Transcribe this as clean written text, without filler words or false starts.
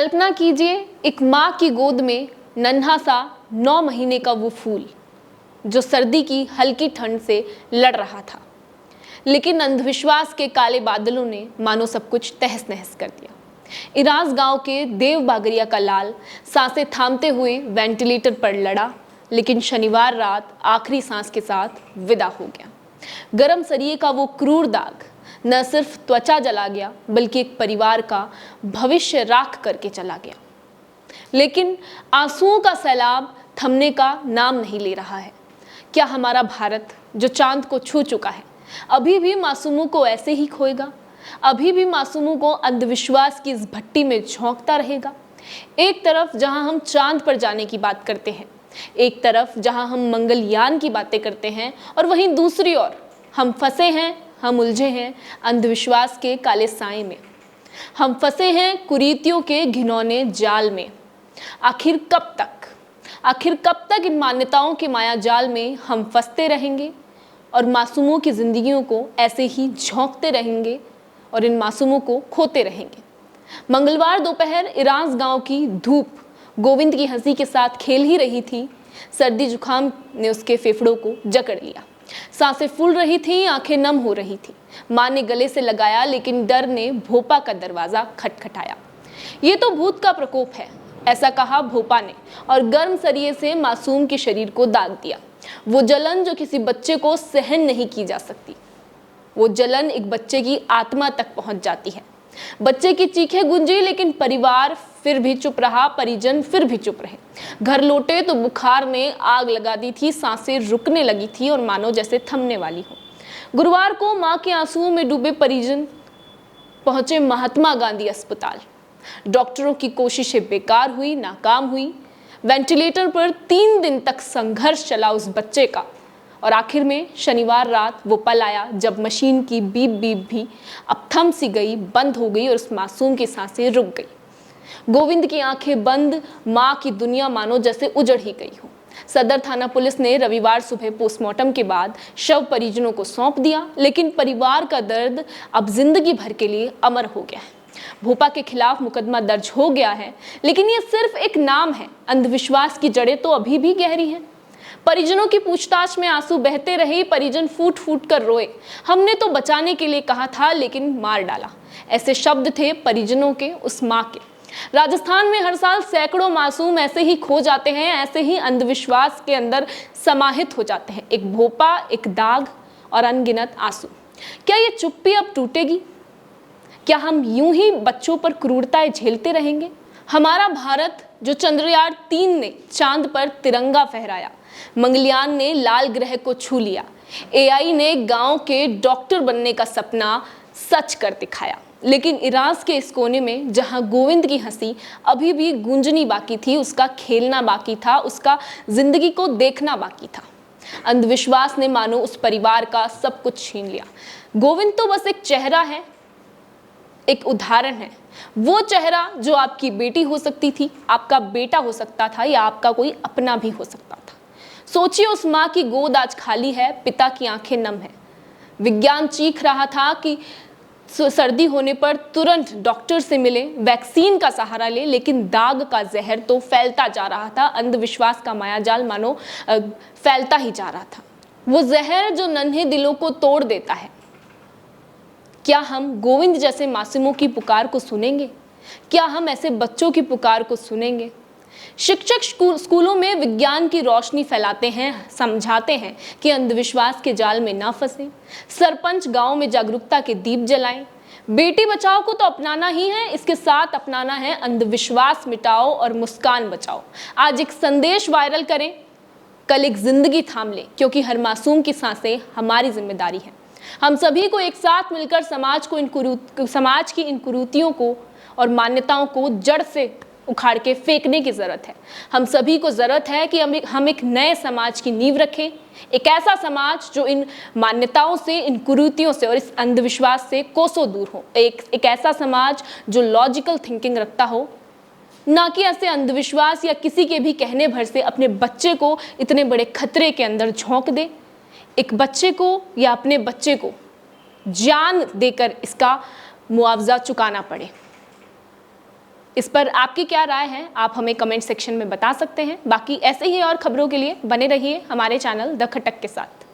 कल्पना कीजिए एक माँ की गोद में नन्हा सा 9 महीने का वो फूल जो सर्दी की हल्की ठंड से लड़ रहा था। लेकिन अंधविश्वास के काले बादलों ने मानो सब कुछ तहस नहस कर दिया। इराज गांव के देव बागरिया का लाल सांसें थामते हुए वेंटिलेटर पर लड़ा, लेकिन शनिवार रात आखिरी सांस के साथ विदा हो गया। गरम सरिये का वो क्रूर दाग न सिर्फ त्वचा जला गया बल्कि एक परिवार का भविष्य राख करके चला गया। लेकिन आंसुओं का सैलाब थमने का नाम नहीं ले रहा है। क्या हमारा भारत जो चांद को छू चुका है अभी भी मासूमों को ऐसे ही खोएगा? अभी भी मासूमों को अंधविश्वास की इस भट्टी में झोंकता रहेगा? एक तरफ जहां हम चांद पर जाने की बात करते हैं, एक तरफ जहां हम मंगलयान की बातें करते हैं, और वहीं दूसरी ओर हम फंसे हैं, हम उलझे हैं अंधविश्वास के काले साए में। हम फंसे हैं कुरीतियों के घिनौने जाल में। आखिर कब तक इन मान्यताओं के माया जाल में हम फंसते रहेंगे और मासूमों की जिंदगियों को ऐसे ही झोंकते रहेंगे और इन मासूमों को खोते रहेंगे? मंगलवार दोपहर इराज गांव की धूप गोविंद की हंसी के साथ खेल ही रही थी। सर्दी जुकाम ने उसके फेफड़ों को जकड़ लिया। सांसें फूल रही थीं, आंखें नम हो रही थी। मां ने गले से लगाया, लेकिन डर ने भोपा का दरवाजा खटखटाया। ये तो भूत का प्रकोप है, ऐसा कहा भोपा ने, और गर्म सरिये से मासूम के शरीर को दाग दिया। वो जलन जो किसी बच्चे को सहन नहीं की जा सकती, वो जलन एक बच्चे की आत्मा तक पहुंच जाती है। बच्चे की चीखें गूंजी, लेकिन परिवार फिर भी चुप रहा, परिजन फिर भी चुप रहे। घर लौटे तो बुखार ने आग लगा दी थी, सांसें रुकने लगी थी और मानो जैसे थमने वाली हो। गुरुवार को मां के आंसुओं में डूबे परिजन पहुंचे महात्मा गांधी अस्पताल। डॉक्टरों की कोशिशें बेकार हुई, नाकाम हुई। वेंटिलेटर पर 3 दिन तक संघर्ष चला उस बच्चे का, और आखिर में शनिवार रात वो पल आया जब मशीन की बीप बीप भी अब थम सी गई, बंद हो गई और उस मासूम की सांसें रुक गई। गोविंद की आंखें बंद, मां की दुनिया मानो जैसे उजड़ ही गई हो। सदर थाना पुलिस ने रविवार सुबह पोस्टमार्टम के बाद शव परिजनों को सौंप दिया, लेकिन परिवार का दर्द अब जिंदगी भर के लिए अमर हो गया है। भोपा के खिलाफ मुकदमा दर्ज हो गया है, लेकिन ये सिर्फ एक नाम है। अंधविश्वास की जड़ें तो अभी भी गहरी हैं। परिजनों की पूछताछ में आंसू बहते रहे, परिजन फूट फूट कर रोए। हमने तो बचाने के लिए कहा था, लेकिन मार डाला। ऐसे शब्द थे परिजनों के उस मां के। राजस्थान में हर साल सैकड़ों मासूम ऐसे ही खो जाते हैं, ऐसे ही अंधविश्वास के अंदर समाहित हो जाते हैं। एक भोपा, एक दाग और अनगिनत आंसू। क्या ये चुप्पी अब टूटेगी? क्या हम यूं ही बच्चों पर क्रूरताएं झेलते रहेंगे? हमारा भारत जो चंद्रयान 3 ने चांद पर तिरंगा फहराया, मंगलयान ने लाल ग्रह को छू लिया, एआई ने गांव के डॉक्टर बनने का सपना सच कर दिखाया, लेकिन इराज के इस कोने में जहां गोविंद की हंसी अभी भी गूंजनी बाकी थी, उसका खेलना बाकी था, उसका जिंदगी को देखना बाकी था, अंधविश्वास ने मानो उस परिवार का सब कुछ छीन लिया। गोविंद तो बस एक चेहरा है, एक उदाहरण है। वो चेहरा जो आपकी बेटी हो सकती थी, आपका बेटा हो सकता था, या आपका कोई अपना भी हो सकता था। सोचिए, उस माँ की गोद आज खाली है, पिता की आंखें नम है। विज्ञान चीख रहा था कि सर्दी होने पर तुरंत डॉक्टर से मिले, वैक्सीन का सहारा ले, लेकिन दाग का जहर तो फैलता जा रहा था। अंधविश्वास का मायाजाल मानो फैलता ही जा रहा था, वो जहर जो नन्हे दिलों को तोड़ देता है। क्या हम गोविंद जैसे मासूमों की पुकार को सुनेंगे? क्या हम ऐसे बच्चों की पुकार को सुनेंगे? शिक्षक स्कूलों में विज्ञान की रोशनी फैलाते हैं, समझाते हैं कि अंधविश्वास के जाल में ना फंसें। सरपंच गांव में जागरूकता के दीप जलाएं। बेटी बचाओ को तो अपनाना ही है, इसके साथ अपनाना है अंधविश्वास मिटाओ और मुस्कान बचाओ। आज एक संदेश वायरल करें, कल एक जिंदगी थाम लें, क्योंकि हर मासूम की सांसें हमारी जिम्मेदारी है। हम सभी को एक साथ मिलकर समाज की इन कुरीतियों को और मान्यताओं को जड़ से उखाड़ के फेंकने की जरूरत है। हम सभी को जरूरत है कि हम एक नए समाज की नींव रखें, एक ऐसा समाज जो इन मान्यताओं से, इन कुरीतियों से और इस अंधविश्वास से कोसों दूर हो। एक ऐसा समाज जो लॉजिकल थिंकिंग रखता हो, ना कि ऐसे अंधविश्वास या किसी के भी कहने भर से अपने बच्चे को इतने बड़े खतरे के अंदर झोंक दे। एक बच्चे को या अपने बच्चे को जान देकर इसका मुआवजा चुकाना पड़े। इस पर आपकी क्या राय है, आप हमें कमेंट सेक्शन में बता सकते हैं। बाकी ऐसे ही और खबरों के लिए बने रहिए हमारे चैनल द खटक के साथ।